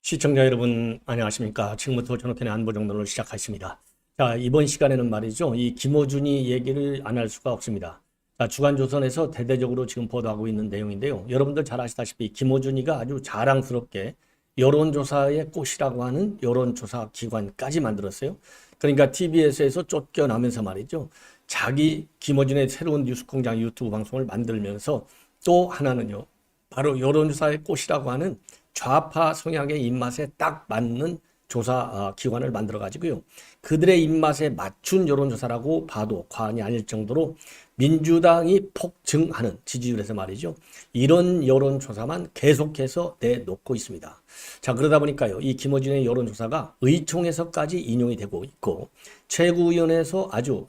시청자 여러분 안녕하십니까. 지금부터 전호편의 안보정론을 시작하겠습니다. 자, 이번 시간에는 말이죠, 이 김어준이 얘기를 안 할 수가 없습니다. 자, 주간조선에서 대대적으로 지금 보도하고 있는 내용인데요. 여러분들 잘 아시다시피 김어준이가 아주 자랑스럽게 여론조사의 꽃이라고 하는 여론조사 기관까지 만들었어요. 그러니까 TBS에서 쫓겨나면서 말이죠, 자기 김어준의 새로운 뉴스공장 유튜브 방송을 만들면서 또 하나는요, 바로 여론조사의 꽃이라고 하는 좌파 성향의 입맛에 딱 맞는 조사 기관을 만들어 가지고요, 그들의 입맛에 맞춘 여론조사라고 봐도 과언이 아닐 정도로 민주당이 폭증하는 지지율에서 말이죠, 이런 여론조사만 계속해서 내놓고 있습니다. 자, 그러다 보니까요, 이 김어준의 여론조사가 의총에서까지 인용이 되고 있고, 최고위원회에서 아주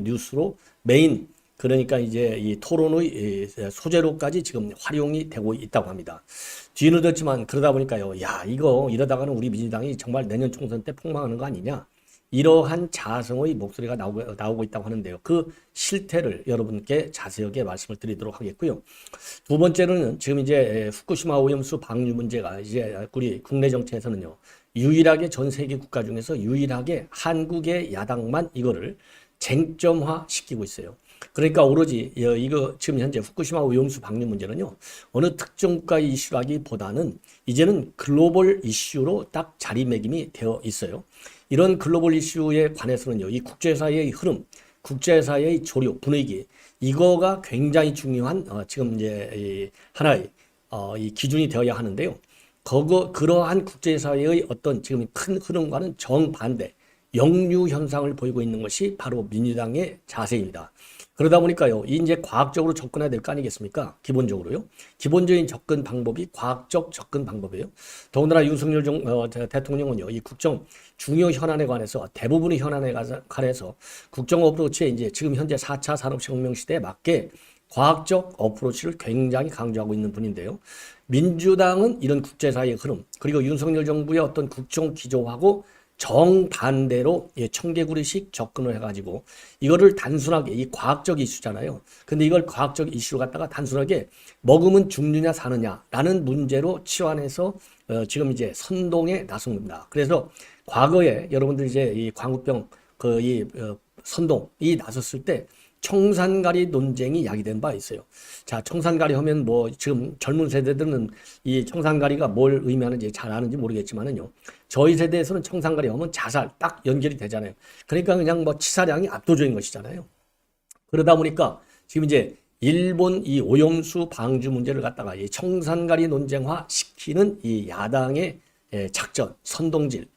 뉴스로 메인, 그러니까 이제 이 토론의 소재로까지 지금 활용이 되고 있다고 합니다. 뒤늦었지만 그러다 보니까요, 야, 이러다가는 우리 민주당이 정말 내년 총선 때 폭망하는 거 아니냐, 이러한 자성의 목소리가 나오고 있다고 하는데요. 그 실태를 여러분께 자세하게 말씀을 드리도록 하겠고요. 두 번째로는 지금 이제 후쿠시마 오염수 방류 문제가 이제 우리 국내 정치에서는요, 유일하게 전 세계 국가 중에서 유일하게 한국의 야당만 이거를 쟁점화 시키고 있어요. 그러니까 오로지 이거 지금 현재 후쿠시마 오염수 방류 문제는요, 어느 특정 국가의 이슈라기보다는 이제는 글로벌 이슈로 딱 자리매김이 되어 있어요. 이런 글로벌 이슈에 관해서는요, 이 국제사회의 흐름, 국제사회의 조류, 분위기, 이거가 굉장히 중요한 지금 이제 하나의 이 기준이 되어야 하는데요. 그러한 국제사회의 어떤 지금 큰 흐름과는 정반대, 역류 현상을 보이고 있는 것이 바로 민주당의 자세입니다. 그러다 보니까요, 이제 과학적으로 접근해야 될 거 아니겠습니까? 기본적으로요. 기본적인 접근 방법이 과학적 접근 방법이에요. 더군다나 윤석열 대통령은요, 이 국정 중요 현안에 관해서 대부분의 현안에 관해서 국정 어프로치에 이제 지금 현재 4차 산업혁명 시대에 맞게 과학적 어프로치를 굉장히 강조하고 있는 분인데요. 민주당은 이런 국제사회의 흐름, 그리고 윤석열 정부의 어떤 국정 기조하고 정반대로 청개구리식 접근을 해가지고 이거를 단순하게, 이 과학적 이슈잖아요. 근데 이걸 과학적 이슈로 갖다가 단순하게 먹으면 죽느냐 사느냐라는 문제로 치환해서 지금 이제 선동에 나선 겁니다. 그래서 과거에 여러분들 이제 이 광우병 선동이 나섰을 때 청산가리 논쟁이 야기된 바 있어요. 자, 청산가리 하면 뭐 지금 젊은 세대들은 이 청산가리가 뭘 의미하는지 잘 아는지 모르겠지만은요, 저희 세대에서는 청산가리 하면 자살 딱 연결이 되잖아요. 그러니까 그냥 뭐 치사량이 압도적인 것이잖아요. 그러다 보니까 지금 이제 일본 이 오염수 방류 문제를 갖다가 이 청산가리 논쟁화 시키는 이 야당의 작전, 선동질,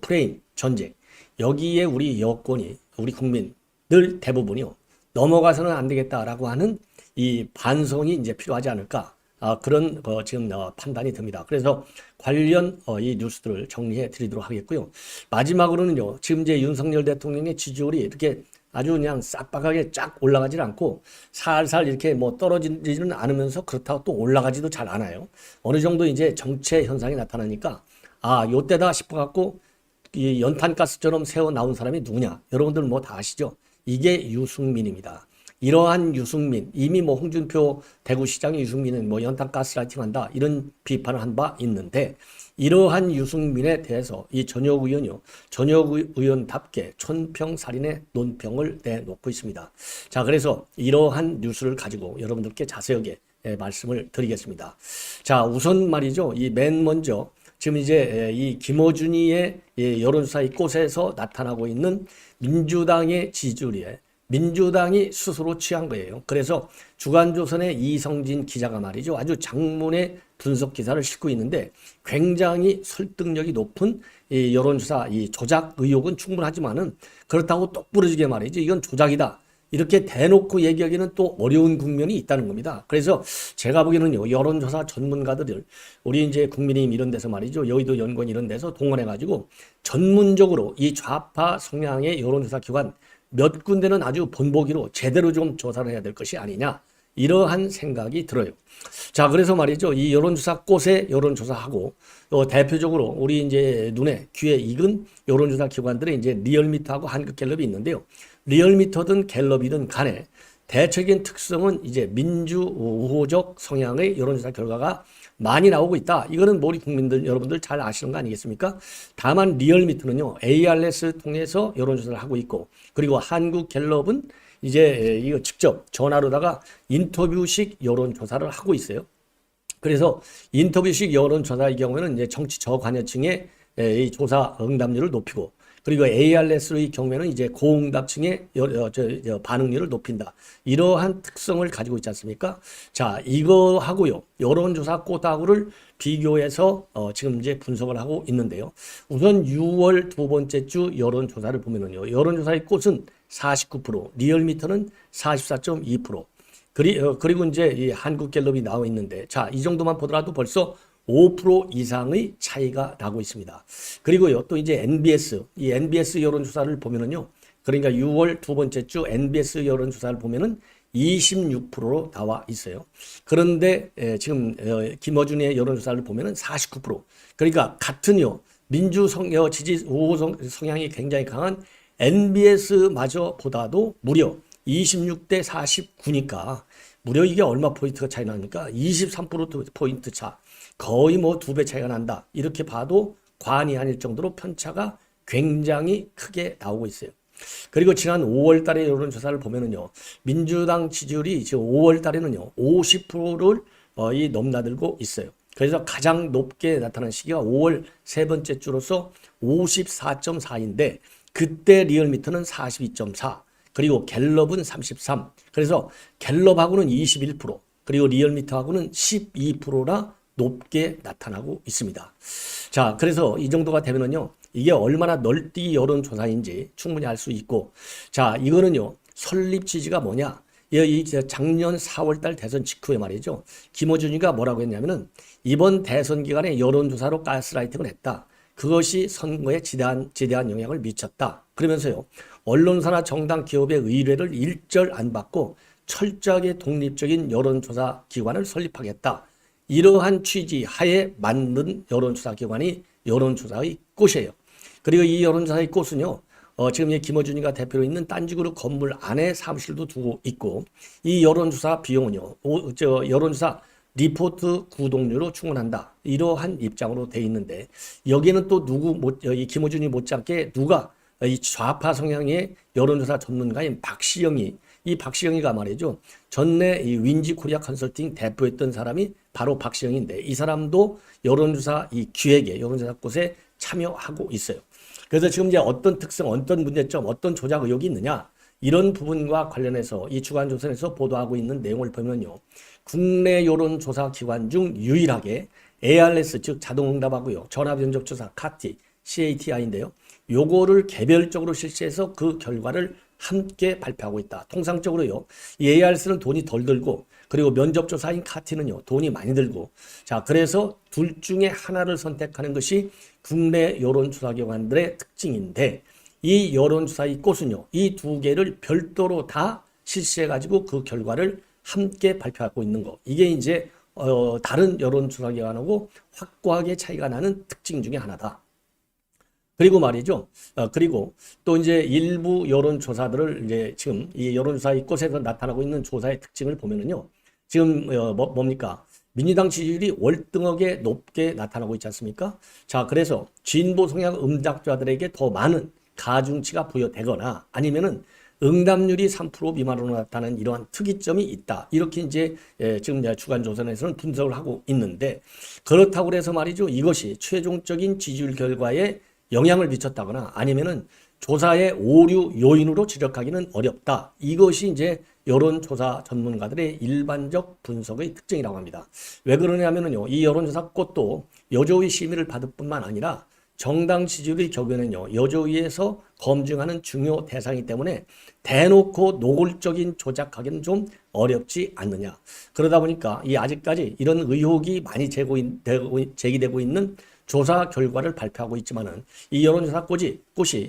프레임, 전쟁, 여기에 우리 여권이, 우리 국민들 대부분이요, 넘어가서는 안 되겠다라고 하는 이 반성이 이제 필요하지 않을까, 그런 지금 판단이 듭니다. 그래서 관련 이 뉴스들을 정리해 드리도록 하겠고요. 마지막으로는요, 지금 이제 윤석열 대통령의 지지율이 이렇게 아주 그냥 싹박하게 쫙 올라가지 않고 살살 이렇게 뭐 떨어지지는 않으면서 그렇다고 또 올라가지도 잘 않아요. 어느 정도 이제 정체 현상이 나타나니까 요때다 싶어갖고 이 연탄가스처럼 새어 나온 사람이 누구냐? 여러분들 뭐 다 아시죠? 이게 유승민입니다. 이러한 유승민, 이미 뭐 홍준표 대구시장의 유승민은 뭐 연탄가스라이팅 한다, 이런 비판을 한 바 있는데, 이러한 유승민에 대해서 이 전혁 의원이요, 전혁 의원답게 촌평살인의 논평을 내놓고 있습니다. 자, 그래서 이러한 뉴스를 가지고 여러분들께 자세하게 말씀을 드리겠습니다. 자, 우선 말이죠, 이 맨 먼저 지금 이제 이 김어준이의 여론조사의 꽃에서 나타나고 있는 민주당의 지지율에 민주당이 스스로 취한 거예요. 그래서 주간조선의 이성진 기자가 말이죠, 아주 장문의 분석 기사를 싣고 있는데 굉장히 설득력이 높은 이 여론조사 이 조작 의혹은 충분하지만은 그렇다고 똑부러지게 말이죠, 이건 조작이다, 이렇게 대놓고 얘기하기는 또 어려운 국면이 있다는 겁니다. 그래서 제가 보기에는요, 여론조사 전문가들을 우리 이제 국민의힘 이런 데서 말이죠, 여의도 연구원 이런 데서 동원해가지고 전문적으로 이 좌파 성향의 여론조사 기관 몇 군데는 아주 본보기로 제대로 좀 조사를 해야 될 것이 아니냐, 이러한 생각이 들어요. 자, 그래서 말이죠. 이 여론조사 꽃에 여론조사하고 대표적으로 우리 이제 눈에 귀에 익은 여론조사 기관들의 이제 리얼미터하고 한국갤럽이 있는데요. 리얼미터든 갤럽이든 간에 대체적인 특성은 이제 민주 우호적 성향의 여론조사 결과가 많이 나오고 있다. 이거는 우리 국민들 여러분들 잘 아시는 거 아니겠습니까? 다만 리얼미터는요 ARS 통해서 여론조사를 하고 있고, 그리고 한국갤럽은 이제 이거 직접 전화로다가 인터뷰식 여론조사를 하고 있어요. 그래서 인터뷰식 여론조사의 경우에는 이제 정치 저관여층의 이 조사 응답률을 높이고, 그리고 ARS의 경우에는 이제 고응답층의 반응률을 높인다. 이러한 특성을 가지고 있지 않습니까? 자, 이거 하고요. 여론조사 꽃하고를 비교해서 지금 이제 분석을 하고 있는데요. 우선 6월 두 번째 주 여론조사를 보면은요. 여론조사의 꽃은 49%, 리얼미터는 44.2%. 그리고 이제 이 한국갤럽이 나와 있는데, 자, 이 정도만 보더라도 벌써 5% 이상의 차이가 나고 있습니다. 그리고요, 또 이제 이 NBS 여론조사를 보면은요, 그러니까 6월 두 번째 주 NBS 여론조사를 보면은 26%로 나와 있어요. 그런데 지금 김어준의 여론조사를 보면은 49%. 그러니까 같은요, 지지 우호 성향이 굉장히 강한 NBS마저보다도 무려 26대 49니까 무려 이게 얼마 포인트가 차이 납니까? 23% 차. 거의 뭐 2배 차이가 난다. 이렇게 봐도 과언이 아닐 정도로 편차가 굉장히 크게 나오고 있어요. 그리고 지난 5월 달에 여론조사를 보면은요, 민주당 지지율이 지금 5월 달에는요, 50%를 넘나들고 있어요. 그래서 가장 높게 나타난 시기가 5월 세 번째 주로서 54.4인데, 그때 리얼미터는 42.4, 그리고 갤럽은 33. 그래서 갤럽하고는 21%, 그리고 리얼미터하고는 12%나 높게 나타나고 있습니다. 자, 그래서 이 정도가 되면은요, 이게 얼마나 널뛰기 여론조사인지 충분히 알 수 있고, 자, 이거는요, 설립 취지가 뭐냐? 이 작년 4월달 대선 직후에 말이죠. 김어준이가 뭐라고 했냐면은 이번 대선 기간에 여론조사로 가스라이팅을 했다. 그것이 선거에 지대한 영향을 미쳤다. 그러면서요, 언론사나 정당 기업의 의뢰를 일절 안 받고 철저하게 독립적인 여론조사 기관을 설립하겠다. 이러한 취지 하에 만든 여론조사 기관이 여론조사의 꽃이에요. 그리고 이 여론조사의 꽃은요, 지금 김어준이가 대표로 있는 딴지그룹 건물 안에 사무실도 두고 있고, 이 여론조사 비용은요, 여론조사 리포트 구독료로 충원한다. 이러한 입장으로 돼 있는데, 여기에는 또 이 김어준이 못지않게 누가 이 좌파 성향의 여론조사 전문가인 이 박시영이가 말이죠. 전에 이 윈지 코리아 컨설팅 대표했던 사람이 바로 박시영인데, 이 사람도 여론조사 이 기획에 여론조사 곳에 참여하고 있어요. 그래서 지금 이제 어떤 특성, 어떤 문제점, 어떤 조작 의혹이 있느냐, 이런 부분과 관련해서 이 주간조선에서 보도하고 있는 내용을 보면요, 국내 여론조사 기관 중 유일하게 ARS, 즉 자동응답하고요, 전화면접조사 CATI인데요, 요거를 개별적으로 실시해서 그 결과를 함께 발표하고 있다. 통상적으로요, 이 ARS는 돈이 덜 들고, 그리고 면접조사인 CATI는요, 돈이 많이 들고, 자, 그래서 둘 중에 하나를 선택하는 것이 국내 여론조사기관들의 특징인데, 이 여론조사의 꽃은요, 이 두 개를 별도로 다 실시해가지고 그 결과를 함께 발표하고 있는 거. 이게 이제 다른 여론조사기관하고 확고하게 차이가 나는 특징 중에 하나다. 그리고 말이죠. 그리고 또 이제 일부 여론조사들을 이제 지금 이 여론조사의 꽃에서 나타나고 있는 조사의 특징을 보면은요. 지금 뭡니까? 민주당 지지율이 월등하게 높게 나타나고 있지 않습니까? 자, 그래서 진보 성향 응답자들에게 더 많은 가중치가 부여되거나 아니면은 응답률이 3% 미만으로 나타나는 이러한 특이점이 있다. 이렇게 이제 지금 주간조선에서는 분석을 하고 있는데, 그렇다고 해서 말이죠. 이것이 최종적인 지지율 결과에 영향을 미쳤다거나 아니면은 조사의 오류 요인으로 지적하기는 어렵다. 이것이 이제 여론조사 전문가들의 일반적 분석의 특징이라고 합니다. 왜 그러냐면요, 이 여론조사 꽃도 여조의 심의를 받을 뿐만 아니라 정당 지지율의 경우에는요, 여조위에서 검증하는 중요 대상이기 때문에 대놓고 노골적인 조작하기는 좀 어렵지 않느냐. 그러다 보니까 이 아직까지 이런 의혹이 많이 제기되고 있는 조사 결과를 발표하고 있지만은 이 여론조사 꽃이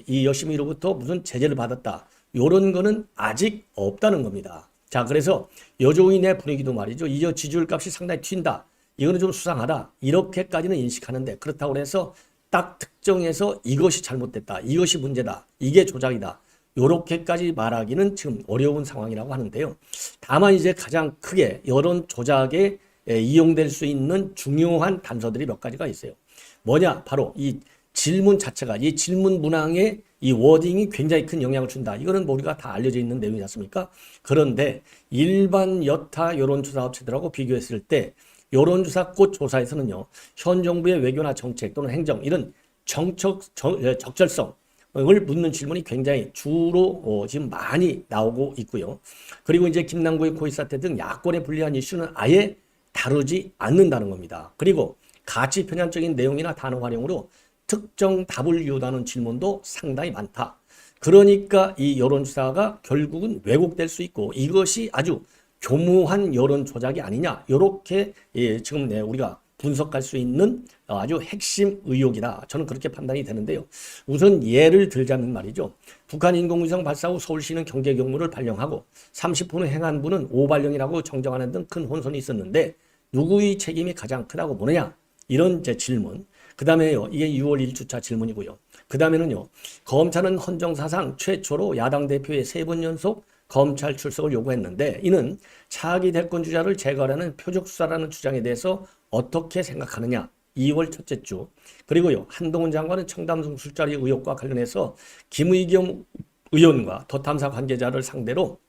이 여심위로부터 무슨 제재를 받았다, 이런 거는 아직 없다는 겁니다. 자, 그래서 여조인의 분위기도 말이죠. 이제 지지율 값이 상당히 튄다. 이거는 좀 수상하다. 이렇게까지는 인식하는데 그렇다고 해서 딱 특정해서 이것이 잘못됐다. 이것이 문제다. 이게 조작이다. 요렇게까지 말하기는 지금 어려운 상황이라고 하는데요. 다만 이제 가장 크게 여론 조작에 이용될 수 있는 중요한 단서들이 몇 가지가 있어요. 뭐냐? 바로 이 질문 자체가, 이 질문 문항에 이 워딩이 굉장히 큰 영향을 준다. 이거는 뭐 우리가 다 알려져 있는 내용이지 않습니까? 그런데 일반 여타 여론조사 업체들하고 비교했을 때 여론조사 꽃 조사에서는요, 현 정부의 외교나 정책 또는 행정 이런 적절성을 묻는 질문이 굉장히 주로 지금 많이 나오고 있고요. 그리고 이제 김남구의 코이 사태 등 야권에 불리한 이슈는 아예 다루지 않는다는 겁니다. 그리고 가치 편향적인 내용이나 단어 활용으로 특정 답을 유도하는 질문도 상당히 많다. 그러니까 이 여론조사가 결국은 왜곡될 수 있고 이것이 아주 교묘한 여론 조작이 아니냐, 이렇게 지금 우리가 분석할 수 있는 아주 핵심 의혹이다. 저는 그렇게 판단이 되는데요. 우선 예를 들자면 말이죠. 북한 인공위성 발사 후 서울시는 경계경무를 발령하고 30분 행안부는 오발령이라고 정정하는 등 큰 혼선이 있었는데 누구의 책임이 가장 크다고 보느냐? 이런 제 질문. 그 다음에요, 이게 6월 1주차 질문이고요. 그 다음에는요, 검찰은 헌정사상 최초로 야당 대표의 3번 연속 검찰 출석을 요구했는데 이는 차기 대권 주자를 제거하려는 표적수사라는 주장에 대해서 어떻게 생각하느냐? 2월 첫째 주. 그리고요, 한동훈 장관은 청담동 술자리 의혹과 관련해서 김의겸 의원과 더 탐사 관계자를 상대로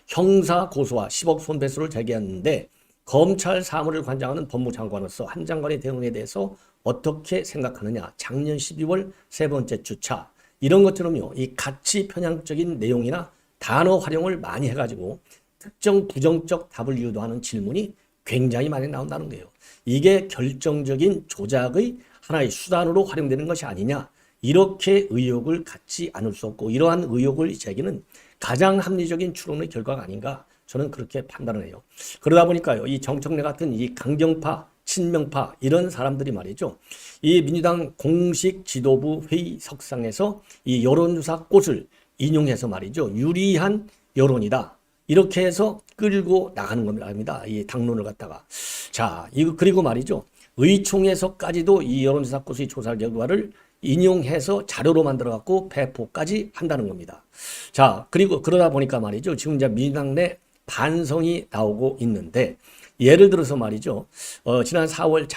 형사 고소와 10억 손배수를 제기했는데 검찰 사무를 관장하는 법무장관으로서 한 장관의 대응에 대해서 어떻게 생각하느냐? 작년 12월 세 번째 주차. 이런 것처럼요, 이 가치 편향적인 내용이나 단어 활용을 많이 해가지고 특정 부정적 답을 유도하는 질문이 굉장히 많이 나온다는 거예요. 이게 결정적인 조작의 하나의 수단으로 활용되는 것이 아니냐, 이렇게 의혹을 갖지 않을 수 없고 이러한 의혹을 제기는 가장 합리적인 추론의 결과가 아닌가, 저는 그렇게 판단을 해요. 그러다 보니까요, 이 정청래 같은 이 강경파, 친명파 이런 사람들이 말이죠, 이 민주당 공식 지도부 회의석상에서 이 여론조사 꽃을 인용해서 말이죠, 유리한 여론이다, 이렇게 해서 끌고 나가는 겁니다. 이 당론을 갖다가. 자, 이거 그리고 말이죠, 의총에서까지도 이 여론조사 꽃의 조사 결과를 인용해서 자료로 만들어 갖고 배포까지 한다는 겁니다. 자, 그리고 그러다 보니까 말이죠, 지금 이제 민주당 내 반성이 나오고 있는데, 예를 들어서 말이죠, 지난 4월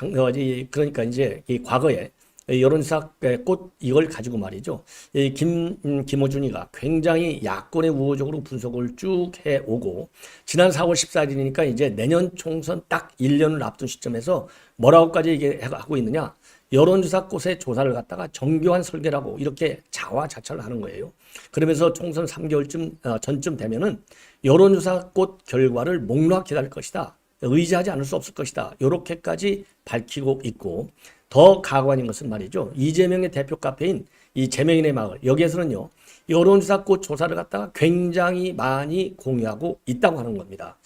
그러니까 이제 이 과거에 여론조사 꽃 이걸 가지고 말이죠, 김어준이가 굉장히 야권의 우호적으로 분석을 쭉 해오고, 지난 4월 14일이니까 이제 내년 총선 딱 1년을 앞둔 시점에서 뭐라고까지 얘기하고 있느냐, 여론조사 꽃의 조사를 갖다가 정교한 설계라고 이렇게 자화자찬을 하는 거예요. 그러면서 총선 3개월쯤 전쯤 되면은 여론조사 꽃 결과를 목록 기다릴 것이다, 의지하지 않을 수 없을 것이다, 이렇게까지 밝히고 있고, 더 가관인 것은 말이죠, 이재명의 대표 카페인 이 재명인의 마을, 여기에서는요 여론조사 꽃 조사를 갖다가 굉장히 많이 공유하고 있다고 하는 겁니다.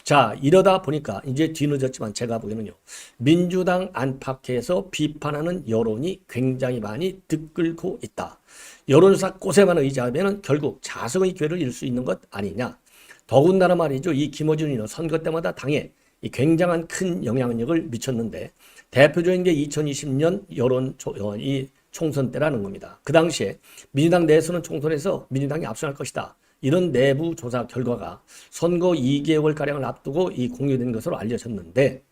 자, 이러다 보니까 이제 뒤늦었지만 제가 보기에는요, 민주당 안팎에서 비판하는 여론이 굉장히 많이 들끓고 있다. 여론조사 꽃에만 의지하면 결국 자성의 기회를 잃을 수 있는 것 아니냐. 더군다나 말이죠, 이 김어준이는 선거 때마다 당에 이 굉장한 큰 영향력을 미쳤는데 대표적인 게 2020년 이 총선 때라는 겁니다. 그 당시에 민주당 내에서는 총선에서 민주당이 압승할 것이다, 이런 내부 조사 결과가 선거 2개월가량을 앞두고 이 공유된 것으로 알려졌는데,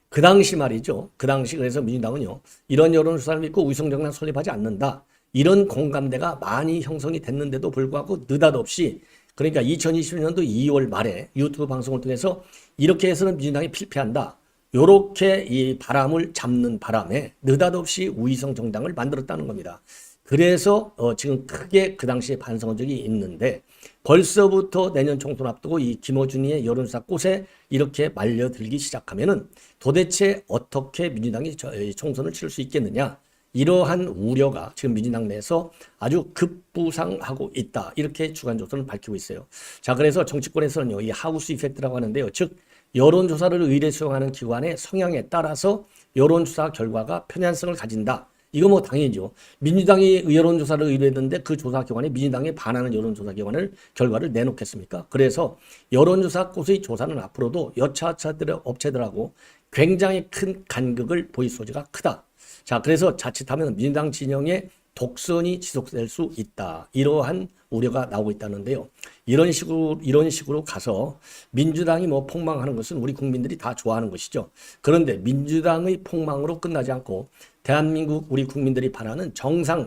그 당시 말이죠, 그 당시 그래서 민주당은요, 이런 여론조사를 믿고 위성정당 설립하지 않는다, 이런 공감대가 많이 형성이 됐는데도 불구하고 느닷없이, 그러니까 2020년도 2월 말에 유튜브 방송을 통해서 이렇게 해서는 민주당이 필패한다, 요렇게 이 바람을 잡는 바람에 느닷없이 우위성 정당을 만들었다는 겁니다. 그래서 지금 크게 그 당시에 반성한 적이 있는데, 벌써부터 내년 총선 앞두고 이 김어준이의 여론조사 꽃에 이렇게 말려들기 시작하면은 도대체 어떻게 민주당이 총선을 치를 수 있겠느냐, 이러한 우려가 지금 민주당 내에서 아주 급부상하고 있다, 이렇게 주간조선은 밝히고 있어요. 자, 그래서 정치권에서는요, 이 하우스 이펙트라고 하는데요, 즉 여론조사를 의뢰 수행하는 기관의 성향에 따라서 여론조사 결과가 편향성을 가진다, 이거 뭐 당연히죠. 민주당이 여론조사를 의뢰했는데 그 조사 기관이 민주당에 반하는 여론조사 기관을 결과를 내놓겠습니까? 그래서 여론조사 곳의 조사는 앞으로도 여차저차 업체들하고 굉장히 큰 간극을 보일 소지가 크다. 자, 그래서 자칫하면 민주당 진영의 독선이 지속될 수 있다. 이러한 우려가 나오고 있다는데요. 이런 식으로 가서 민주당이 뭐 폭망하는 것은 우리 국민들이 다 좋아하는 것이죠. 그런데 민주당의 폭망으로 끝나지 않고 대한민국 우리 국민들이 바라는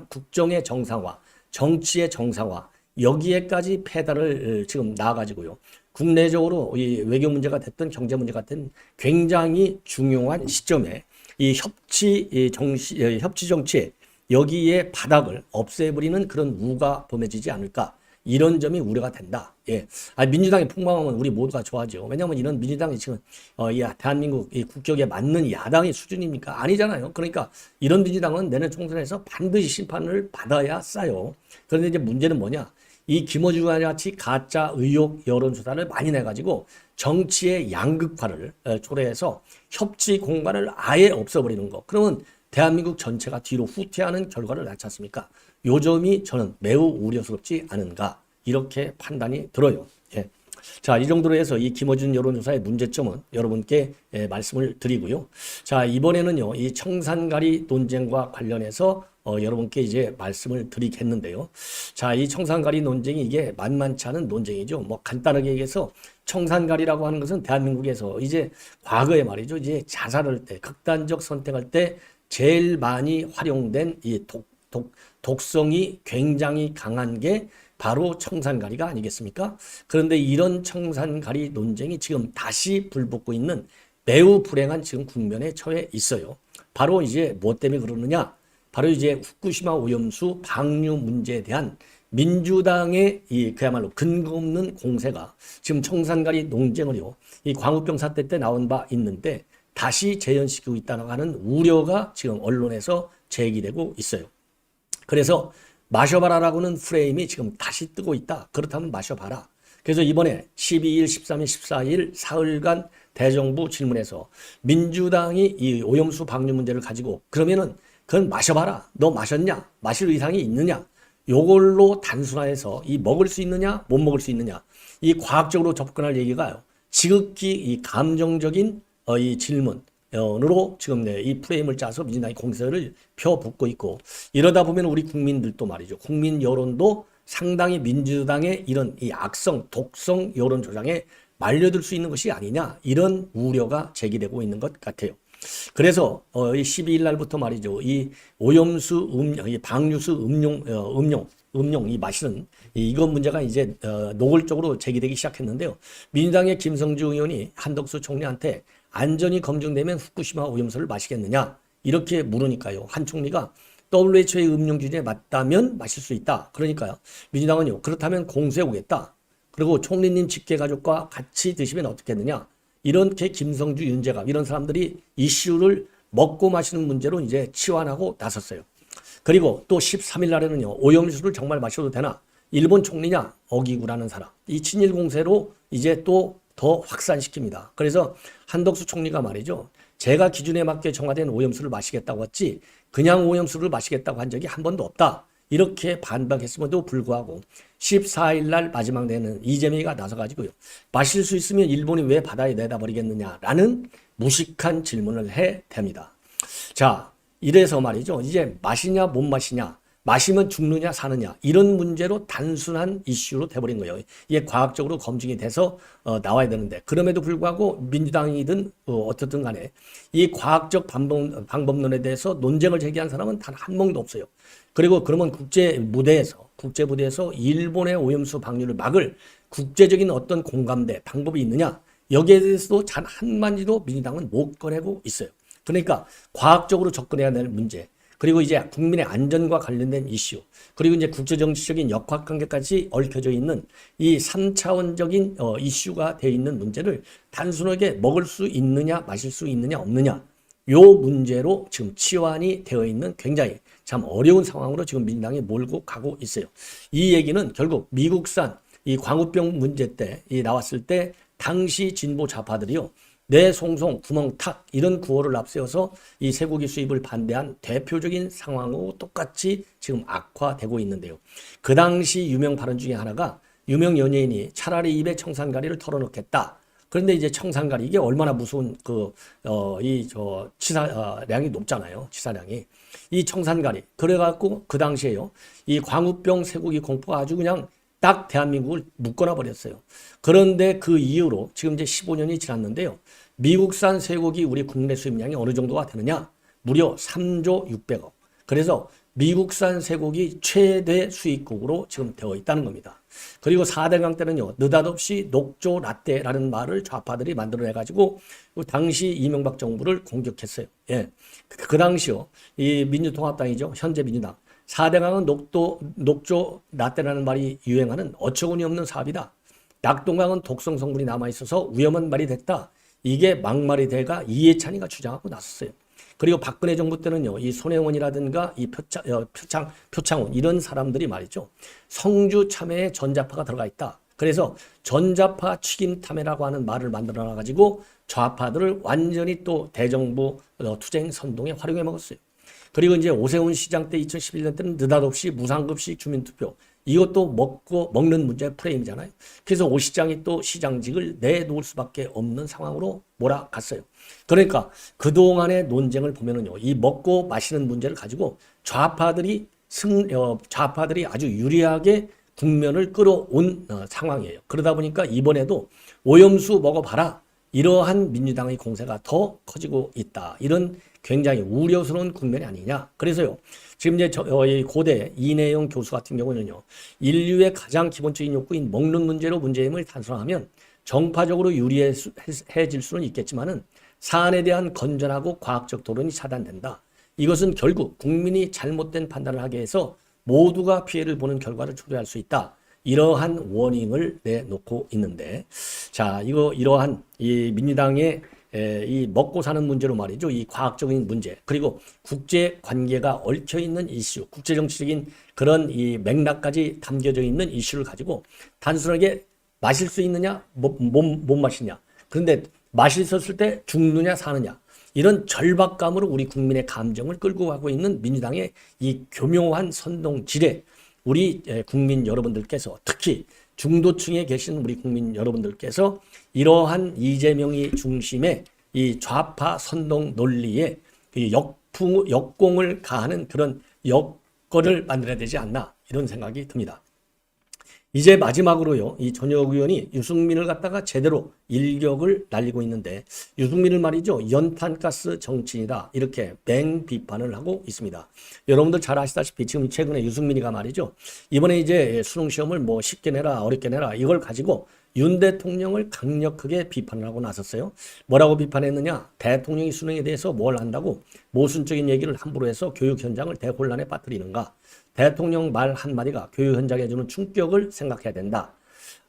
국정의 정상화, 정치의 정상화, 여기에까지 페달을 지금 나아가지고요. 국내적으로 이 외교 문제가 됐든 경제 문제가 됐든 굉장히 중요한 시점에 이 협치 정치에 여기에 바닥을 없애버리는 그런 우가 범해지지 않을까. 이런 점이 우려가 된다. 예. 민주당이 폭망하면 우리 모두가 좋아하죠. 왜냐하면 이런 민주당이 지금 대한민국 이 국격에 맞는 야당의 수준입니까? 아니잖아요. 그러니까 이런 민주당은 내년 총선에서 반드시 심판을 받아야 싸요. 그런데 이제 문제는 뭐냐? 이 김어준과 같이 가짜 의혹 여론조사를 많이 내가지고 정치의 양극화를 초래해서 협치 공간을 아예 없애버리는 거. 그러면 대한민국 전체가 뒤로 후퇴하는 결과를 낳지 않습니까? 요 점이 저는 매우 우려스럽지 않은가 이렇게 판단이 들어요. 예. 자, 이 정도로 해서 이 김어준 여론조사의 문제점은 여러분께 말씀을 드리고요. 자, 이번에는요, 이 청산가리 논쟁과 관련해서 여러분께 이제 말씀을 드리겠는데요. 자, 이 청산가리 논쟁이 이게 만만치 않은 논쟁이죠. 뭐 간단하게 얘기해서 청산가리라고 하는 것은 대한민국에서 이제 과거에 말이죠. 이제 자살할 때, 극단적 선택할 때 제일 많이 활용된 이 독성이 굉장히 강한 게 바로 청산가리가 아니겠습니까? 그런데 이런 청산가리 논쟁이 지금 다시 불붙고 있는 매우 불행한 지금 국면에 처해 있어요. 바로 이제 뭐 때문에 그러느냐? 바로 이제 후쿠시마 오염수 방류 문제에 대한 민주당의 이 그야말로 근거 없는 공세가 지금 청산가리 논쟁을요, 이 광우병 사태 때 나온 바 있는데 다시 재현시키고 있다는 하는 우려가 지금 언론에서 제기되고 있어요. 그래서 마셔봐라라고는 프레임이 지금 다시 뜨고 있다. 그렇다면 마셔봐라. 그래서 이번에 12일, 13일, 14일 사흘간 대정부 질문에서 민주당이 이 오염수 방류 문제를 가지고 그러면은 그건 마셔봐라. 너 마셨냐? 마실 의상이 있느냐? 요걸로 단순화해서 이 먹을 수 있느냐? 못 먹을 수 있느냐? 이 과학적으로 접근할 얘기가요. 지극히 이 감정적인 이 질문으로 지금 이 프레임을 짜서 민주당이 공세를 펴붓고 있고 이러다 보면 우리 국민들도 말이죠. 국민 여론도 상당히 민주당의 이런 이 악성, 독성 여론 조장에 말려들 수 있는 것이 아니냐 이런 우려가 제기되고 있는 것 같아요. 그래서 이 12일 날부터 말이죠. 이 오염수 이 방류수 음용 이 마시는 이건 문제가 이제 노골적으로 제기되기 시작했는데요. 민주당의 김성주 의원이 한덕수 총리한테 안전이 검증되면 후쿠시마 오염수를 마시겠느냐 이렇게 물으니까요. 한 총리가 WHO의 음용 기준에 맞다면 마실 수 있다. 그러니까요. 민주당은요. 그렇다면 공수해 오겠다. 그리고 총리님 직계 가족과 같이 드시면 어떻겠느냐. 이렇게 김성주, 윤재갑 이런 사람들이 이슈를 먹고 마시는 문제로 이제 치환하고 나섰어요. 그리고 또 13일 날에는요. 오염수를 정말 마셔도 되나. 일본 총리냐 어기구라는 사람. 이 친일 공세로 이제 또 더 확산시킵니다. 그래서 한덕수 총리가 말이죠. 제가 기준에 맞게 정화된 오염수를 마시겠다고 했지 그냥 오염수를 마시겠다고 한 적이 한 번도 없다. 이렇게 반박했음에도 불구하고 14일 날 마지막 내는 이재명이가 나서가지고요. 마실 수 있으면 일본이 왜 바다에 내다 버리겠느냐라는 무식한 질문을 해댑니다. 자, 이래서 말이죠. 이제 마시냐 못 마시냐. 마시면 죽느냐 사느냐 이런 문제로 단순한 이슈로 돼버린 거예요. 이게 과학적으로 검증이 돼서 나와야 되는데 그럼에도 불구하고 민주당이든 어떻든 간에 이 과학적 방법론에 대해서 논쟁을 제기한 사람은 단 한 명도 없어요. 그리고 그러면 국제 무대에서 일본의 오염수 방류를 막을 국제적인 어떤 공감대 방법이 있느냐 여기에 대해서도 단 한마디도 민주당은 못 꺼내고 있어요. 그러니까 과학적으로 접근해야 될 문제 그리고 이제 국민의 안전과 관련된 이슈, 그리고 이제 국제정치적인 역학관계까지 얽혀져 있는 이 3차원적인 이슈가 되어 있는 문제를 단순하게 먹을 수 있느냐, 마실 수 있느냐, 없느냐, 요 문제로 지금 치환이 되어 있는 굉장히 참 어려운 상황으로 지금 민주당이 몰고 가고 있어요. 이 얘기는 결국 미국산 이 광우병 문제 때 나왔을 때 당시 진보 좌파들이요. 내 송송 구멍 탁 이런 구호를 앞세워서 이 쇠고기 수입을 반대한 대표적인 상황으로 똑같이 지금 악화되고 있는데요. 그 당시 유명 발언 중에 하나가 유명 연예인이 차라리 입에 청산가리를 털어넣겠다. 그런데 이제 청산가리 이게 얼마나 무서운 치사량이 높잖아요. 치사량이. 이 청산가리. 그래갖고 그 당시에요. 이 광우병 쇠고기 공포가 아주 그냥 딱 대한민국을 묶어놔 버렸어요. 그런데 그 이후로 지금 이제 15년이 지났는데요. 미국산 쇠고기 우리 국내 수입량이 어느 정도가 되느냐? 무려 3조 600억. 그래서 미국산 쇠고기 최대 수입국으로 지금 되어 있다는 겁니다. 그리고 4대강 때는요, 느닷없이 녹조 라떼라는 말을 좌파들이 만들어내가지고 당시 이명박 정부를 공격했어요. 예. 그 당시요, 이 민주통합당이죠. 현재 민주당. 4대강은 녹조 라떼라는 말이 유행하는 어처구니 없는 사업이다. 낙동강은 독성 성분이 남아있어서 위험한 말이 됐다. 이게 막말이 돼가 이해찬이가 주장하고 나섰어요. 그리고 박근혜 정부 때는요, 이 손혜원이라든가 이 표창원 이런 사람들이 말이죠. 성주 참외에 전자파가 들어가 있다. 그래서 전자파 취임 탐해라고 하는 말을 만들어 놔가지고 좌파들을 완전히 또 대정부 투쟁 선동에 활용해 먹었어요. 그리고 이제 오세훈 시장 때 2011년 때는 느닷없이 무상급식 주민투표 이것도 먹는 문제 프레임이잖아요. 그래서 오 시장이 또 시장직을 내놓을 수밖에 없는 상황으로 몰아갔어요. 그러니까 그동안의 논쟁을 보면은요, 이 먹고 마시는 문제를 가지고 좌파들이 아주 유리하게 국면을 끌어온 상황이에요. 그러다 보니까 이번에도 오염수 먹어봐라. 이러한 민주당의 공세가 더 커지고 있다. 이런 굉장히 우려스러운 국면이 아니냐. 그래서요, 지금 이제 고대 이내영 교수 같은 경우는요, 인류의 가장 기본적인 욕구인 먹는 문제로 문제임을 단순화하면 정파적으로 유리해질 수는 있겠지만은 사안에 대한 건전하고 과학적 토론이 차단된다. 이것은 결국 국민이 잘못된 판단을 하게 해서 모두가 피해를 보는 결과를 초래할 수 있다. 이러한 워닝을 내놓고 있는데, 자, 이러한 이 민주당의 이 먹고 사는 문제로 말이죠. 이 과학적인 문제, 그리고 국제 관계가 얽혀 있는 이슈, 국제 정치적인 그런 이 맥락까지 담겨져 있는 이슈를 가지고 단순하게 마실 수 있느냐, 못 마시냐. 그런데 마셨을 때 죽느냐, 사느냐. 이런 절박감으로 우리 국민의 감정을 끌고 가고 있는 민주당의 이 교묘한 선동질에 우리 국민 여러분들께서, 특히 중도층에 계신 우리 국민 여러분들께서 이러한 이재명이 중심의 이 좌파 선동 논리에 역공을 가하는 그런 여건을 만들어야 되지 않나, 이런 생각이 듭니다. 이제 마지막으로요, 이 전혁 의원이 유승민을 갖다가 제대로 일격을 날리고 있는데, 유승민을 말이죠, 연탄가스 정치인이다, 이렇게 맹 비판을 하고 있습니다. 여러분들 잘 아시다시피 지금 최근에 유승민이가 말이죠, 이번에 이제 수능 시험을 뭐 쉽게 내라 어렵게 내라 이걸 가지고 윤 대통령을 강력하게 비판을 하고 나섰어요. 뭐라고 비판했느냐? 대통령이 수능에 대해서 뭘 안다고 모순적인 얘기를 함부로 해서 교육 현장을 대혼란에 빠뜨리는가? 대통령 말 한마디가 교육 현장에 주는 충격을 생각해야 된다.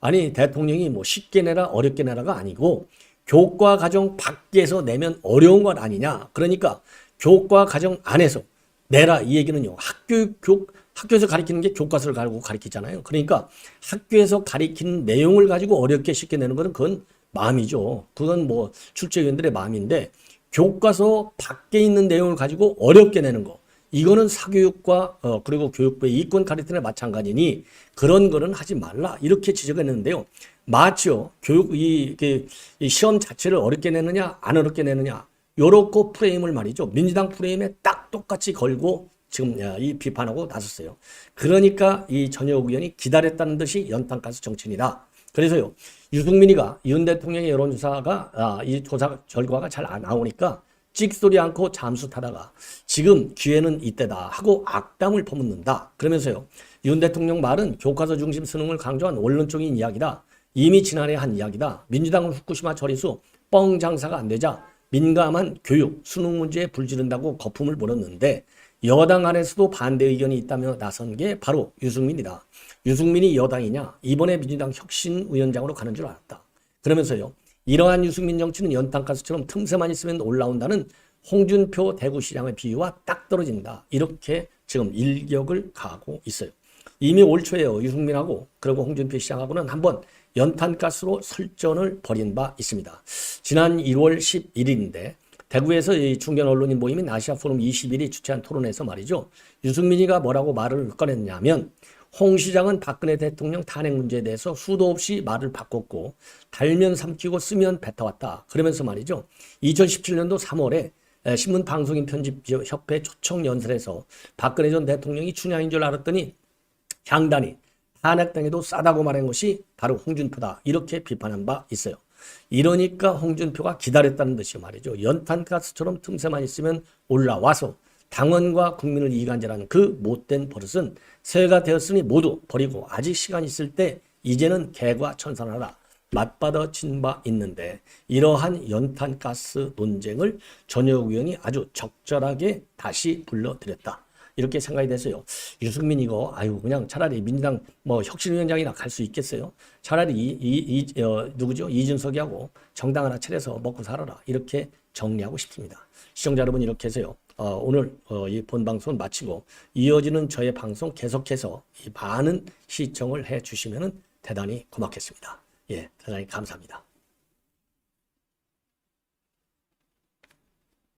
아니, 대통령이 뭐 쉽게 내라 어렵게 내라가 아니고 교과 과정 밖에서 내면 어려운 것 아니냐. 그러니까 교과 과정 안에서 내라, 이 얘기는요, 학교에서 가르치는 게 교과서를 가지고 가르치잖아요. 그러니까 학교에서 가르치는 내용을 가지고 어렵게 쉽게 내는 것은 그건 마음이죠. 그건 뭐 출제위원들의 마음인데, 교과서 밖에 있는 내용을 가지고 어렵게 내는 거, 이거는 사교육과 그리고 교육부의 이권 가르침에 마찬가지니 그런 거는 하지 말라, 이렇게 지적했는데요. 맞죠. 이 시험 자체를 어렵게 내느냐 안 어렵게 내느냐, 요렇고 프레임을 말이죠, 민주당 프레임에 딱 똑같이 걸고 지금 이 비판하고 나섰어요. 그러니까 이 전혁 의원이 기다렸다는 듯이 연탄가스 정치인이다. 그래서요, 유승민이가 윤 대통령의 여론조사가 이 조사 결과가 잘 안 나오니까 찍소리 않고 잠수 타다가 지금 기회는 이때다 하고 악담을 퍼붓는다. 그러면서요, 윤 대통령 말은 교과서 중심 수능을 강조한 원론적인 이야기다. 이미 지난해 한 이야기다. 민주당은 후쿠시마 처리수 뻥 장사가 안 되자 민감한 교육, 수능 문제에 불지른다고 거품을 불었는데, 여당 안에서도 반대 의견이 있다며 나선 게 바로 유승민이다. 유승민이 여당이냐? 이번에 민주당 혁신위원장으로 가는 줄 알았다. 그러면서요, 이러한 유승민 정치는 연탄가스처럼 틈새만 있으면 올라온다는 홍준표 대구시장의 비유와 딱 떨어진다. 이렇게 지금 일격을 가하고 있어요. 이미 올 초에요, 유승민하고 그리고 홍준표 시장하고는 한번 연탄가스로 설전을 벌인 바 있습니다. 지난 1월 11일인데 대구에서 이 중견 언론인 모임인 아시아포럼 21이 주최한 토론에서 말이죠. 유승민이가 뭐라고 말을 꺼냈냐면 홍 시장은 박근혜 대통령 탄핵 문제에 대해서 수도 없이 말을 바꿨고 달면 삼키고 쓰면 뱉어왔다. 그러면서 말이죠. 2017년도 3월에 신문방송인 편집협회 초청 연설에서 박근혜 전 대통령이 춘향인 줄 알았더니 향단이 탄핵당해도 싸다고 말한 것이 바로 홍준표다. 이렇게 비판한 바 있어요. 이러니까 홍준표가 기다렸다는 듯이 말이죠. 연탄가스처럼 틈새만 있으면 올라와서 당원과 국민을 이간질하는 그 못된 버릇은 새해가 되었으니 모두 버리고 아직 시간 있을 때 이제는 개과 천선하라. 맞받아친 바 있는데 이러한 연탄가스 논쟁을 전혁 의원이 아주 적절하게 다시 불러들였다. 이렇게 생각이 돼서요. 유승민 이거 그냥 차라리 민주당 혁신위원장이나 갈 수 있겠어요. 차라리 누구죠? 이준석이하고 정당 하나 차려서 먹고 살아라. 이렇게 정리하고 싶습니다. 시청자 여러분 이렇게 해서요. 오늘 이 본방송 마치고 이어지는 저의 방송 계속해서 많은 시청을 해 주시면 대단히 고맙겠습니다. 예, 대단히 감사합니다.